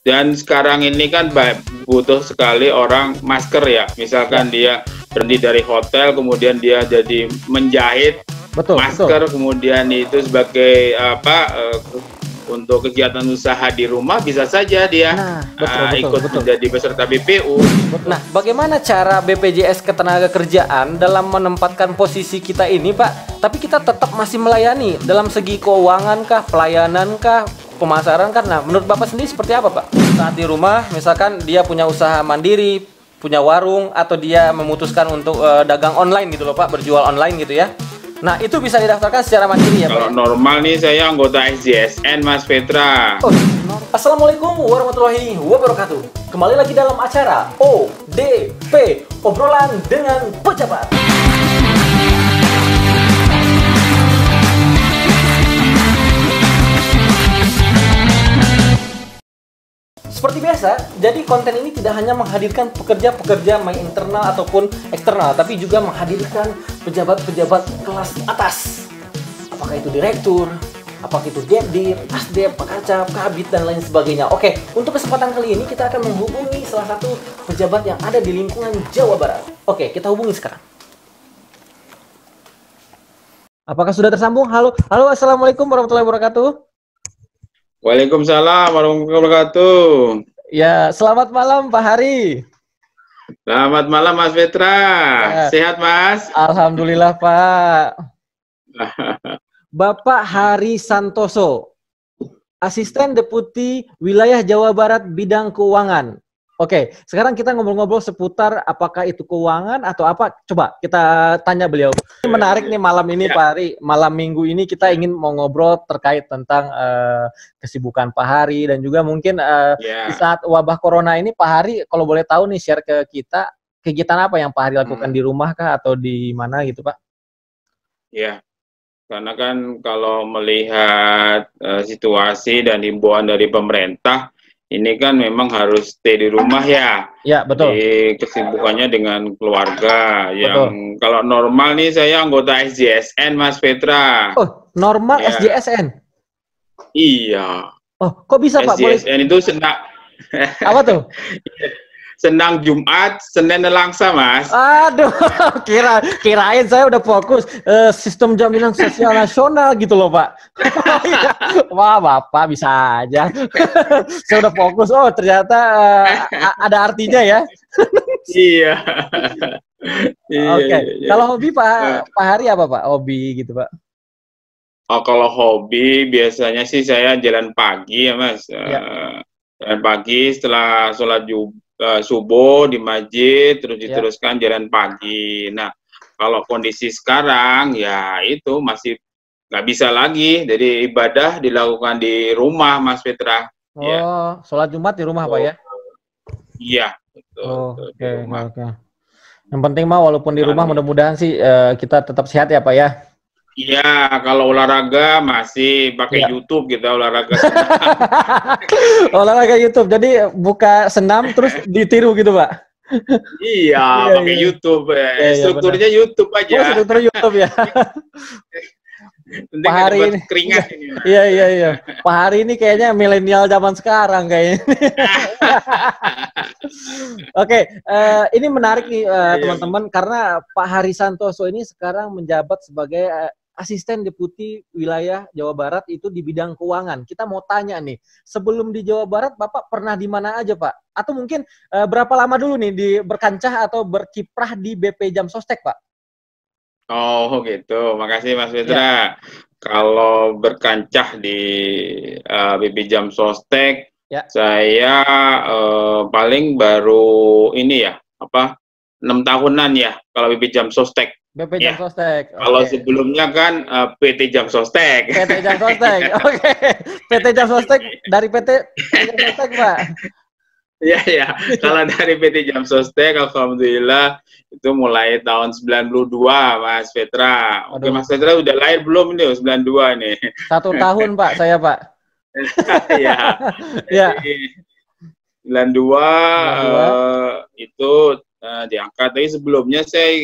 Dan sekarang ini kan butuh sekali orang masker ya. Misalkan dia berhenti dari hotel, kemudian dia jadi menjahit masker, kemudian itu sebagai untuk kegiatan usaha di rumah bisa saja dia ikut menjadi peserta BPU. Nah, bagaimana cara BPJS Ketenagakerjaan dalam menempatkan posisi kita ini, Pak? Tapi kita tetap masih melayani dalam segi keuangan kah, pelayanan kah, pemasaran kah? Nah, menurut Bapak sendiri seperti apa, Pak? Saat di rumah, misalkan dia punya usaha mandiri, punya warung, atau dia memutuskan untuk dagang online gitu loh, Pak, berjual online gitu ya. Nah, itu bisa didaftarkan secara mandiri ya, Pak? Kalau normal nih saya anggota SJSN, Mas Petra. Assalamualaikum warahmatullahi wabarakatuh. Kembali lagi dalam acara ODP, obrolan dengan pejabat. Seperti biasa, jadi konten ini tidak hanya menghadirkan pekerja-pekerja baik internal ataupun eksternal, tapi juga menghadirkan pejabat-pejabat kelas atas. Apakah itu direktur, apakah itu Depudir, Asdep, Pakacap, Kabid, dan lain sebagainya. Oke, untuk kesempatan kali ini kita akan menghubungi salah satu pejabat yang ada di lingkungan Jawa Barat. Oke, kita hubungi sekarang. Apakah sudah tersambung? Halo, assalamualaikum warahmatullahi wabarakatuh. Waalaikumsalam warahmatullahi wabarakatuh. Ya, selamat malam Pak Hari. Selamat malam Mas Petra. Ya. Sehat Mas? Alhamdulillah Pak. Bapak Hari Santoso, Asisten Deputi Wilayah Jawa Barat Bidang Keuangan. Oke, sekarang kita ngobrol-ngobrol seputar apakah itu keuangan atau apa. Coba kita tanya beliau. Ini menarik nih malam ini Pak Hari. Malam minggu ini kita ingin mau ngobrol terkait tentang kesibukan Pak Hari. Dan juga mungkin di saat wabah corona ini Pak Hari kalau boleh tahu nih share ke kita, kegiatan apa yang Pak Hari lakukan di rumah kah atau di mana gitu Pak? Ya, karena kan kalau melihat situasi dan himbauan dari pemerintah, ini kan memang harus stay di rumah ya. Ya, betul. Jadi kesibukannya dengan keluarga. Yang kalau normal nih saya anggota SJSN, Mas Petra. Oh, normal ya. SJSN? Iya. Oh, kok bisa Pak? SJSN itu senang. Apa tuh? Senang Jumat, Senin Nelangsa, Mas. Aduh, kirain saya udah fokus sistem jaminan sosial nasional gitu loh, Pak. Wah, Bapak bisa aja. Saya udah fokus. Oh, ternyata ada artinya ya. Iya. Oke. Kalau hobi Pak Hari apa, Pak? Hobi gitu, Pak. Oh, kalau hobi biasanya sih saya jalan pagi ya, Mas. Jalan pagi setelah sholat subuh di masjid, terus diteruskan jalan pagi. Nah, kalau kondisi sekarang ya itu masih nggak bisa lagi, jadi ibadah dilakukan di rumah, Mas Petra. Oh, sholat Jumat di rumah Pak ya? Iya, betul. Oke. Yang penting mah walaupun di rumah mudah-mudahan sih kita tetap sehat ya Pak ya. Iya, kalau olahraga masih pakai YouTube kita olahraga. Olahraga YouTube, jadi buka senam terus ditiru gitu Pak? Iya, pakai YouTube. Strukturnya YouTube aja. Oh, struktur YouTube ya. Pak Hari ini keringat ini. Iya. Pak Hari ini kayaknya milenial zaman sekarang kayaknya. Oke, ini menarik nih teman-teman karena Pak Hari Santoso ini sekarang menjabat sebagai Asisten Deputi Wilayah Jawa Barat itu di bidang keuangan. Kita mau tanya nih, sebelum di Jawa Barat Bapak pernah di mana aja Pak? Atau mungkin berapa lama dulu nih berkancah atau berkiprah di BP Jam Sostek Pak? Oh gitu, makasih Mas Petra. Kalau berkancah di BP Jam Sostek, saya paling baru ini ya, 6 tahunan ya kalau BP Jam Sostek. BP Jam Sostek. Kalau sebelumnya kan PT Jam Sostek. PT Jam Sostek. Oke. PT Jam Sostek dari PT Jam Sostek, Pak. Iya. Kalau dari PT Jam Sostek, alhamdulillah itu mulai tahun 92, Mas Petra. Oke, Mas Petra udah lahir belum nih? 92 nih. 1 tahun, Pak, saya, Pak. Iya. Iya. 92 itu diangkat. Tapi sebelumnya saya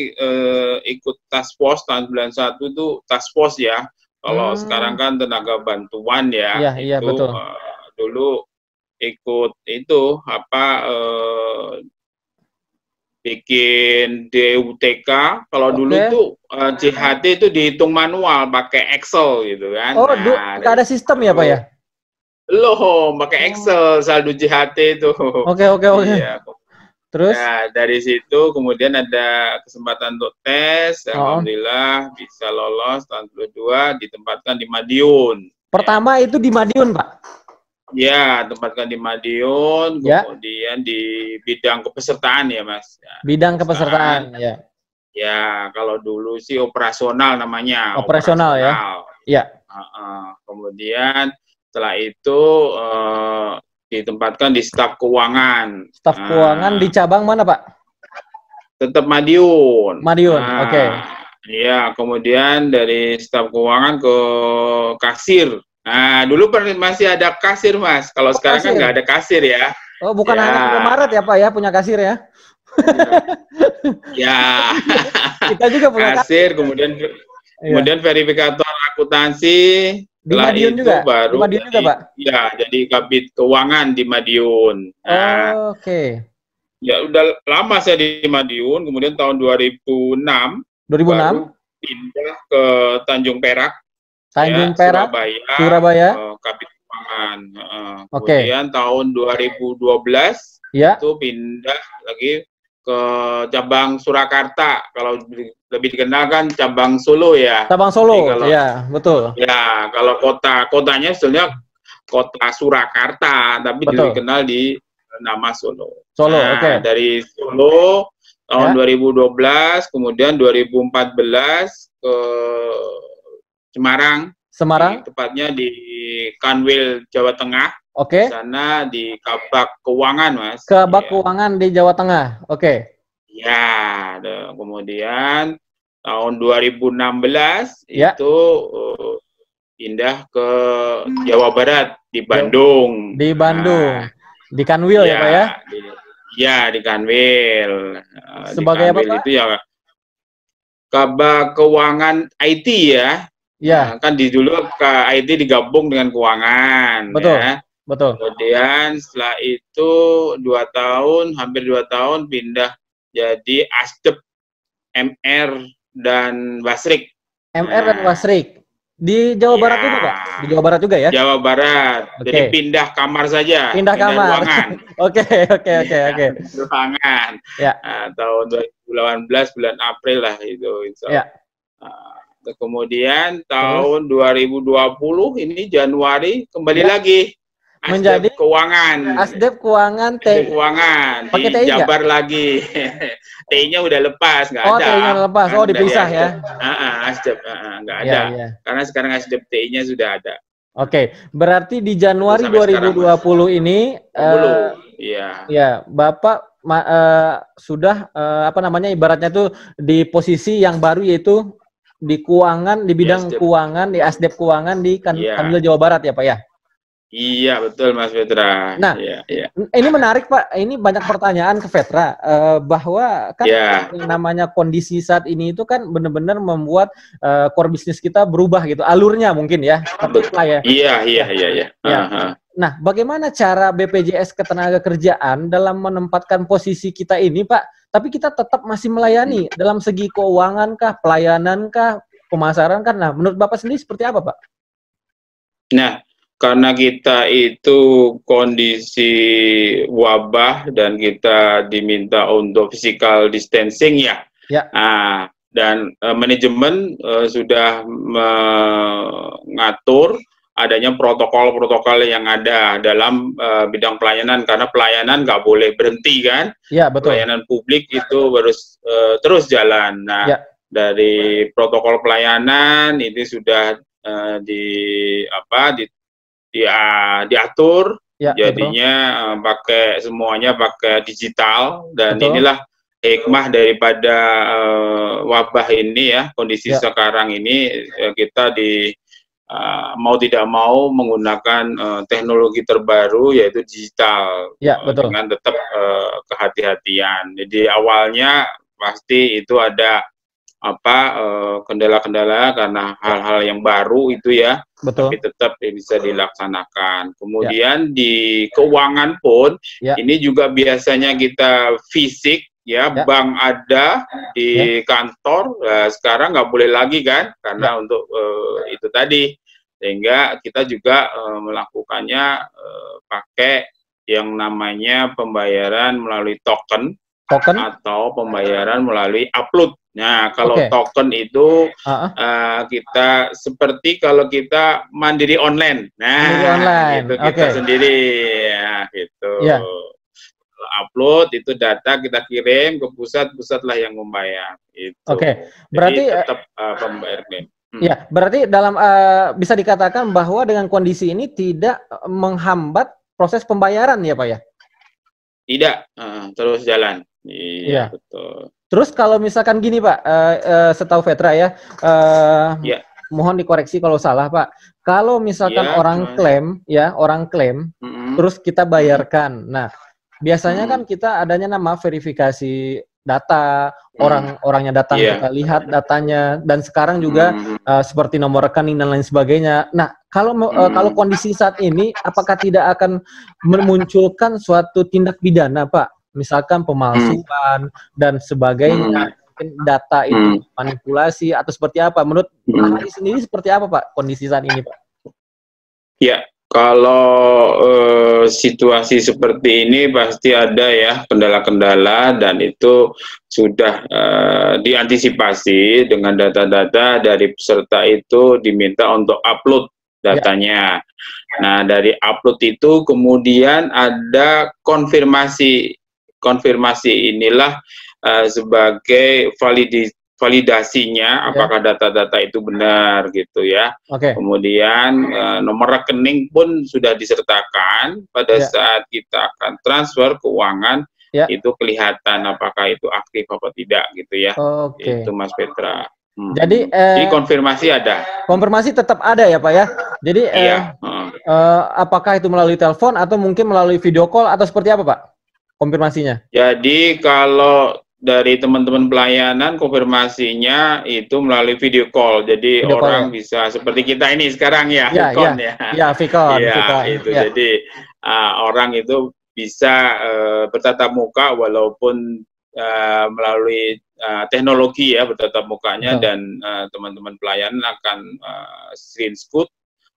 ikut task force tahun 91 itu task force ya. Kalau sekarang kan tenaga bantuan ya. Iya, betul. Dulu ikut itu apa bikin DUTK. Kalau dulu tuh JHT itu dihitung manual pakai Excel gitu kan. Oh, Nah, nggak ada sistem ya Pak ya? Loh, pakai Excel saldo JHT itu. Oke. Iya. Terus? Nah, dari situ kemudian ada kesempatan untuk tes. Alhamdulillah bisa lolos tahun 2022, ditempatkan di Madiun. Pertama itu di Madiun, Pak? Ya, tempatkan di Madiun, kemudian di bidang kepesertaan ya, Mas. Ya, bidang kepesertaan, ya. Ya, kalau dulu sih operasional namanya. Operasional. Ya. Ya. Kemudian setelah itu ditempatkan di staf keuangan. Staf keuangan di cabang mana, Pak? Tetap Madiun. Madiun, oke. Iya, kemudian dari staf keuangan ke kasir. Nah, dulu masih ada kasir, Mas. Kalau sekarang kan nggak ada kasir ya. Oh, bukan hanya Indomaret ya, Pak ya, punya kasir ya? Ya. Kita juga punya kasir, kemudian verifikator akuntansi. Di Madiun juga? Baru di Madiun juga, Pak? Ya, jadi kabid keuangan di Madiun. Nah, oke. Ya, udah lama saya di Madiun, kemudian tahun 2006. Baru pindah ke Tanjung Perak. Perak, Surabaya. Kabid keuangan. Kemudian tahun 2012 itu pindah lagi ke cabang Surakarta. Kalau lebih dikenal kan cabang Solo ya. Cabang Solo, ya betul. Ya, kalau kotanya sebenarnya kota Surakarta, tapi dikenal di nama Solo. Nah, dari Solo tahun 2012, kemudian 2014 ke Semarang. Tepatnya di Kanwil, Jawa Tengah. Di sana di Kabak Keuangan, Mas. Kabak Keuangan di Jawa Tengah. Ya, kemudian tahun 2016 itu pindah ke Jawa Barat di Bandung. Di Bandung. Di Kanwil ya, Pak ya? Ya, di Kanwil. Sebagai apa, Pak? Itu ya Kabak Keuangan IT ya. Ya. Kan dulu ke IT digabung dengan keuangan. Betul. Ya. Betul. Kemudian setelah itu hampir 2 tahun pindah jadi Asdep MR dan Wasrik. MR dan Wasrik. Di Jawa Barat juga, Pak? Di Jawa Barat juga ya? Jawa Barat. Jadi pindah kamar saja. Pindah kamar. Ruangan. Oke. Ruangan. Ya. Tahun 2018 bulan April lah itu. Ya. Kemudian tahun 2020 ini Januari kembali lagi menjadi keuangan. Asdep Keuangan pakai TI Jabar lagi. TI-nya udah lepas, nggak ada. TI-nya lepas. Dipisah ya. Asdep nggak ada. Ya. Karena sekarang Asdep TI-nya sudah ada. Berarti di Januari 2020 ini ya, Bapak sudah ibaratnya tuh di posisi yang baru, yaitu di keuangan, di bidang keuangan, di Asdep Keuangan di Kanwil Jawa Barat ya, Pak ya? Iya, betul Mas Petra. Nah, ini menarik Pak, ini banyak pertanyaan ke Petra, bahwa kan namanya kondisi saat ini itu kan benar-benar membuat core bisnis kita berubah gitu, alurnya mungkin ya. Iya. Nah, bagaimana cara BPJS Ketenagakerjaan dalam menempatkan posisi kita ini Pak, tapi kita tetap masih melayani dalam segi keuangan kah, pelayanan kah, pemasaran kan? Nah, menurut Bapak sendiri seperti apa Pak? Nah, karena kita itu kondisi wabah dan kita diminta untuk physical distancing ya. Dan manajemen sudah mengatur adanya protokol-protokol yang ada dalam bidang pelayanan, karena pelayanan nggak boleh berhenti kan. Ya, betul. Pelayanan publik itu harus terus jalan. Nah, dari protokol pelayanan ini sudah diatur, jadinya semuanya pakai digital, dan inilah hikmah daripada wabah ini ya, kondisi sekarang ini kita mau tidak mau menggunakan teknologi terbaru, yaitu digital, dengan tetap kehati-hatian. Jadi awalnya pasti itu ada kendala-kendala karena hal-hal yang baru itu ya, Betul. tapi tetap bisa dilaksanakan. Kemudian di keuangan pun ini juga biasanya kita fisik ya, bank ada di kantor. Sekarang nggak boleh lagi kan, karena untuk itu tadi, sehingga kita juga melakukannya pakai yang namanya pembayaran melalui token atau pembayaran melalui upload. Nah, kalau token itu kita seperti kalau kita mandiri online. Nah, mandiri online. Itu kita sendiri ya, gitu. Upload itu data kita kirim ke pusat lah yang membayar. Itu. Berarti jadi tetap pembayar klaim. Ya, berarti dalam bisa dikatakan bahwa dengan kondisi ini tidak menghambat proses pembayaran ya Pak ya? Tidak, terus jalan. Iya, betul. Terus kalau misalkan gini Pak, setahu Vetra ya, mohon dikoreksi kalau salah Pak. Kalau misalkan orang klaim, terus kita bayarkan. Nah, biasanya kan kita adanya nama verifikasi data, orangnya datang kita lihat datanya, dan sekarang juga seperti nomor rekening dan lain sebagainya. Nah, kalau kondisi saat ini, apakah tidak akan memunculkan suatu tindak pidana Pak? Misalkan pemalsuan dan sebagainya, mungkin data itu manipulasi atau seperti apa? Menurut Pak Hari sendiri seperti apa Pak kondisi saat ini Pak? Ya, kalau situasi seperti ini pasti ada ya kendala-kendala, dan itu sudah diantisipasi dengan data-data dari peserta itu diminta untuk upload datanya. Nah, dari upload itu kemudian ada konfirmasi inilah sebagai validasinya apakah data-data itu benar gitu ya. Kemudian nomor rekening pun sudah disertakan pada saat kita akan transfer keuangan, itu kelihatan apakah itu aktif apa tidak gitu ya. Itu Mas Petra. Jadi konfirmasi ada. Konfirmasi tetap ada ya Pak ya. Jadi apakah itu melalui telepon atau mungkin melalui video call atau seperti apa Pak? Konfirmasinya. Jadi kalau dari teman-teman pelayanan konfirmasinya itu melalui video call. Jadi video orang call, bisa seperti kita ini sekarang ya, Vicon ya. Iya, Vicon. Itu. Jadi orang itu bisa bertatap muka walaupun melalui teknologi ya, bertatap mukanya, dan teman-teman pelayanan akan screenshot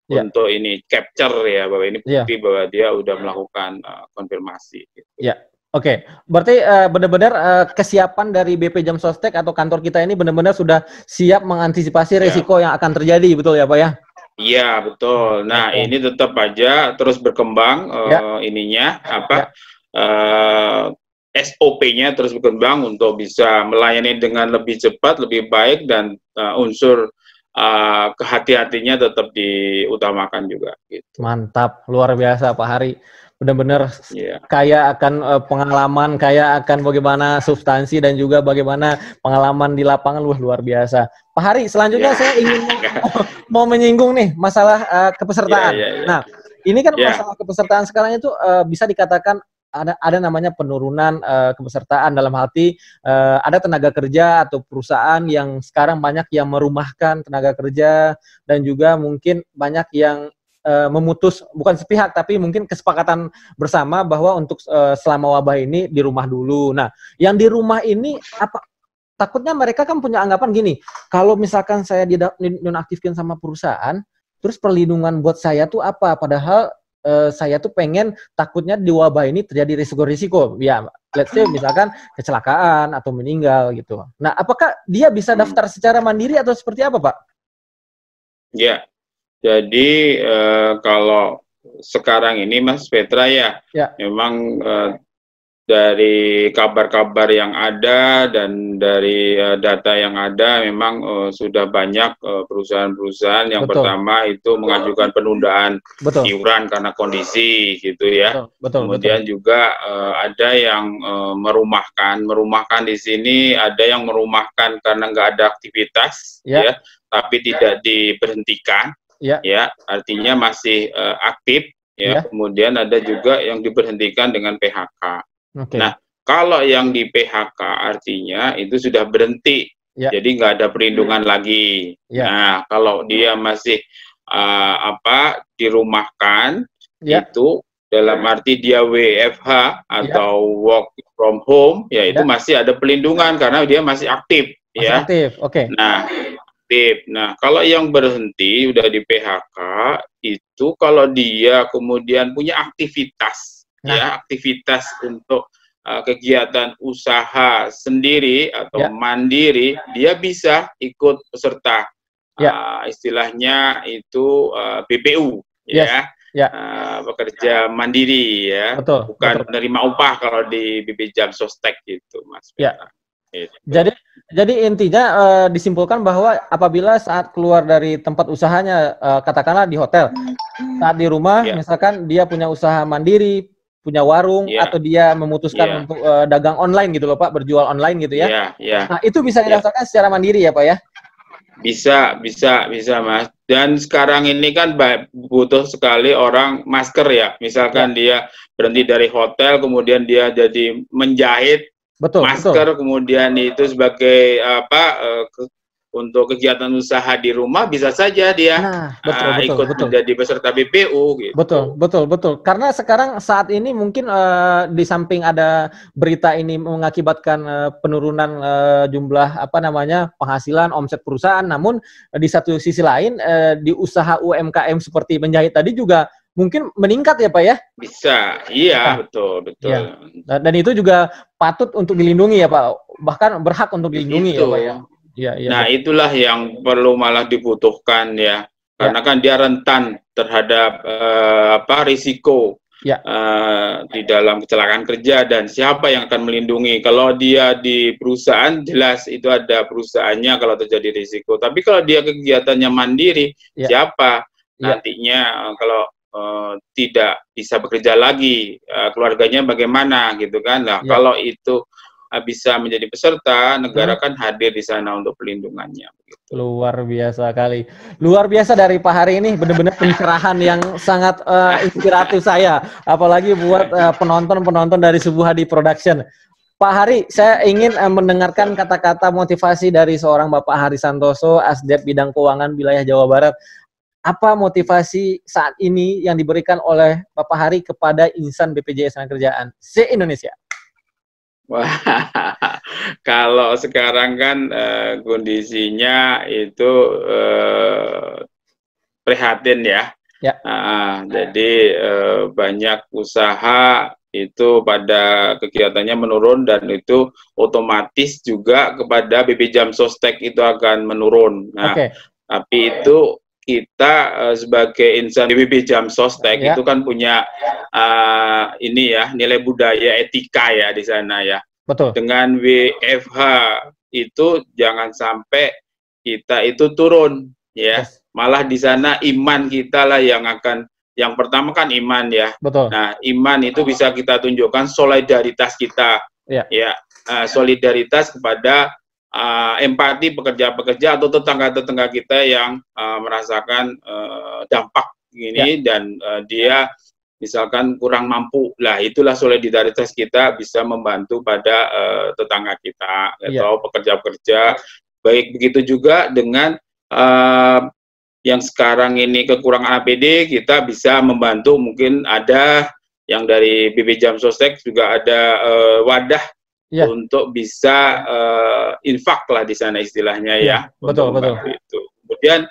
untuk ini capture ya, bahwa ini bukti bahwa dia udah melakukan konfirmasi. Gitu. Oke, berarti benar-benar kesiapan dari BP Jam Sostek atau kantor kita ini benar-benar sudah siap mengantisipasi resiko yang akan terjadi, betul ya Pak ya? Iya, betul. Nah, ini tetap aja terus berkembang ininya SOP-nya terus berkembang untuk bisa melayani dengan lebih cepat, lebih baik, dan unsur kehati-hatinya tetap diutamakan juga. Gitu. Mantap, luar biasa Pak Hari. Benar-benar kaya akan pengalaman, kaya akan bagaimana substansi dan juga bagaimana pengalaman di lapangan, luar biasa. Pak Hari, selanjutnya saya ingin mau menyinggung nih masalah kepesertaan. Nah, ini kan masalah kepesertaan sekarang itu bisa dikatakan ada namanya penurunan kepesertaan, dalam arti ada tenaga kerja atau perusahaan yang sekarang banyak yang merumahkan tenaga kerja, dan juga mungkin banyak yang memutus, bukan sepihak tapi mungkin kesepakatan bersama bahwa untuk selama wabah ini di rumah dulu. Nah, yang di rumah ini apa? Takutnya mereka kan punya anggapan gini, kalau misalkan saya dinonaktifkan sama perusahaan, terus perlindungan buat saya tuh apa? Padahal saya tuh pengen, takutnya di wabah ini terjadi risiko-risiko, ya let's say misalkan kecelakaan atau meninggal gitu. Nah, apakah dia bisa daftar secara mandiri atau seperti apa Pak? Ya, jadi kalau sekarang ini Mas Petra memang dari kabar-kabar yang ada dan dari data yang ada, memang sudah banyak perusahaan-perusahaan yang pertama itu mengajukan penundaan iuran karena kondisi gitu ya. Kemudian juga ada yang merumahkan di sini, ada yang merumahkan karena nggak ada aktivitas ya, tapi tidak diberhentikan. Artinya masih aktif ya. Kemudian ada juga yang diberhentikan dengan PHK. Nah, kalau yang di PHK artinya itu sudah berhenti Ya. Jadi nggak ada perlindungan lagi. Ya. Nah, kalau dia masih dirumahkan, Ya. itu dalam arti dia WFH atau work from home, ya itu masih ada perlindungan karena dia masih aktif. Masih aktif, oke. Nah, aktif. Nah, kalau yang berhenti udah di PHK itu kalau dia kemudian punya aktivitas, ya aktivitas untuk kegiatan usaha sendiri atau mandiri, dia bisa ikut peserta. Istilahnya itu BPU, pekerja mandiri, ya. Bukan menerima upah kalau di BP Jam Sostek gitu, Mas. Jadi intinya disimpulkan bahwa apabila saat keluar dari tempat usahanya, katakanlah di hotel, saat di rumah, misalkan dia punya usaha mandiri, punya warung, atau dia memutuskan untuk dagang online gitu loh Pak, berjual online gitu ya. Nah itu bisa didaftarkan secara mandiri ya Pak ya? Bisa Mas. Dan sekarang ini kan butuh sekali orang masker ya. Misalkan dia berhenti dari hotel, kemudian dia jadi menjahit masker, kemudian itu sebagai untuk kegiatan usaha di rumah, bisa saja dia ikut menjadi peserta BPU gitu. Betul. Karena sekarang saat ini mungkin di samping ada berita ini mengakibatkan penurunan jumlah penghasilan omset perusahaan, namun di satu sisi lain di usaha UMKM seperti menjahit tadi juga mungkin meningkat ya Pak ya? Bisa, iya betul. Ya. Dan itu juga patut untuk dilindungi ya Pak, bahkan berhak untuk dilindungi ya Pak ya. Nah, itulah yang perlu malah dibutuhkan ya, karena kan dia rentan terhadap risiko di dalam kecelakaan kerja, dan siapa yang akan melindungi? Kalau dia di perusahaan, jelas itu ada perusahaannya kalau terjadi risiko. Tapi kalau dia kegiatannya mandiri, siapa nantinya kalau tidak bisa bekerja lagi, keluarganya bagaimana gitu kan? Nah, kalau itu bisa menjadi peserta, negara kan hadir di sana untuk pelindungannya. Begitu. Luar biasa kali. Luar biasa dari Pak Hari ini, benar-benar pencerahan yang sangat inspiratif saya. Apalagi buat penonton-penonton dari Subuh Hadi Production. Pak Hari, saya ingin mendengarkan kata-kata motivasi dari seorang Bapak Hari Santoso, Asdep Bidang Keuangan Wilayah Jawa Barat. Apa motivasi saat ini yang diberikan oleh Bapak Hari kepada insan BPJS Tenagakerjaan se-Indonesia? Wah, kalau sekarang kan kondisinya itu prihatin ya. Jadi banyak usaha itu pada kegiatannya menurun, dan itu otomatis juga kepada BP Jam Sostek itu akan menurun. Nah, tapi itu kita sebagai insan BP Jam Sostek itu kan punya nilai budaya etika ya di sana ya. Betul. Dengan WFH itu jangan sampai kita itu turun ya. Malah di sana iman kita lah yang akan, yang pertama kan iman ya. Betul. Nah, iman itu bisa kita tunjukkan solidaritas kita. Solidaritas kepada empati pekerja-pekerja atau tetangga-tetangga kita yang merasakan dampak ini, dan dia misalkan kurang mampu. Lah, itulah solidaritas kita bisa membantu pada tetangga kita atau pekerja-pekerja. Baik begitu juga dengan yang sekarang ini kekurangan APD, kita bisa membantu. Mungkin ada yang dari BP Jam Sostek juga ada wadah untuk bisa infak lah di sana istilahnya ya. Betul. Itu. Kemudian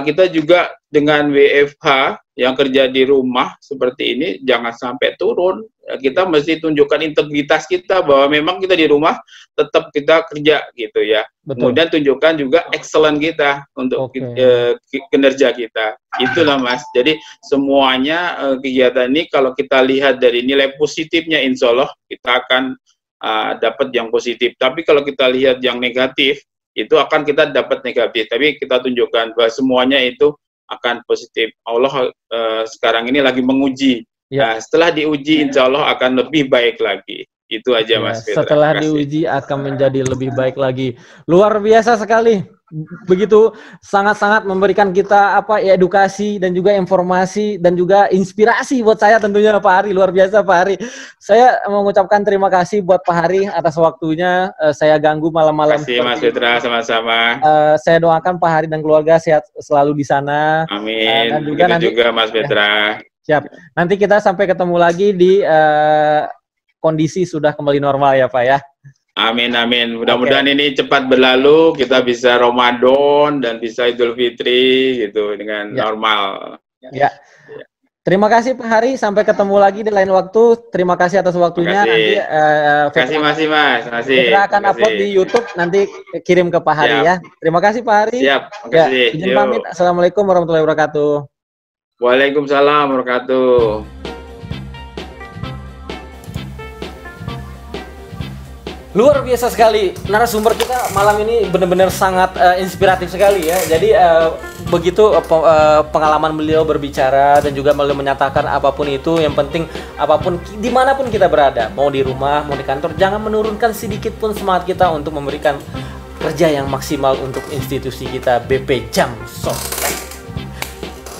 kita juga dengan WFH yang kerja di rumah seperti ini jangan sampai turun. Kita mesti tunjukkan integritas kita bahwa memang kita di rumah tetap kita kerja gitu ya. Kemudian tunjukkan juga excellent kita untuk kinerja kita. Itulah Mas. Jadi semuanya kegiatan ini kalau kita lihat dari nilai positifnya, insya Allah kita akan dapat yang positif. Tapi kalau kita lihat yang negatif, itu akan kita dapat negatif. Tapi kita tunjukkan bahwa semuanya itu akan positif. Allah sekarang ini lagi menguji. Setelah diuji, insya Allah akan lebih baik lagi. Itu aja Mas Petra. Setelah diuji akan menjadi lebih baik lagi. Luar biasa sekali begitu sangat-sangat memberikan kita edukasi dan juga informasi dan juga inspirasi buat saya tentunya Pak Hari. Luar biasa Pak Hari. Saya mengucapkan terima kasih buat Pak Hari atas waktunya. Saya ganggu malam-malam. Terima kasih Mas Petra, sama-sama. Saya doakan Pak Hari dan keluarga sehat selalu di sana. Amin. Dan juga nanti juga Mas Petra. Siap. Nanti kita sampai ketemu lagi di kondisi sudah kembali normal ya Pak ya. Amin, amin. Mudah-mudahan ini cepat berlalu, kita bisa Ramadan dan bisa Idul Fitri gitu dengan normal. Ya. Terima kasih Pak Hari, sampai ketemu lagi di lain waktu. Terima kasih atas waktunya. Terima kasih Mas. Kita akan upload di YouTube, nanti kirim ke Pak Hari ya. Terima kasih Pak Hari. Siap, terima kasih. Izin pamit. Assalamualaikum warahmatullahi wabarakatuh. Waalaikumsalam warahmatullahi wabarakatuh. Luar biasa sekali, narasumber kita malam ini benar-benar sangat inspiratif sekali ya. Jadi begitu pengalaman beliau berbicara dan juga beliau menyatakan apapun itu, yang penting apapun dimanapun kita berada, mau di rumah, mau di kantor, jangan menurunkan sedikit pun semangat kita untuk memberikan kerja yang maksimal untuk institusi kita BP Jam Sostek.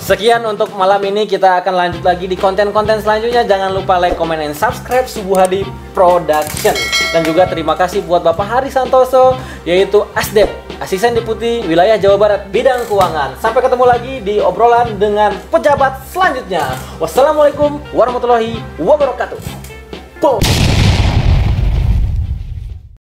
Sekian untuk malam ini, kita akan lanjut lagi di konten-konten selanjutnya. Jangan lupa like, comment, and subscribe Subuh Hadi Production. Dan juga terima kasih buat Bapak Hari Santoso, yaitu Asdep, Asisten Deputi Wilayah Jawa Barat Bidang Keuangan. Sampai ketemu lagi di obrolan dengan pejabat selanjutnya. Wassalamualaikum warahmatullahi wabarakatuh. Boom.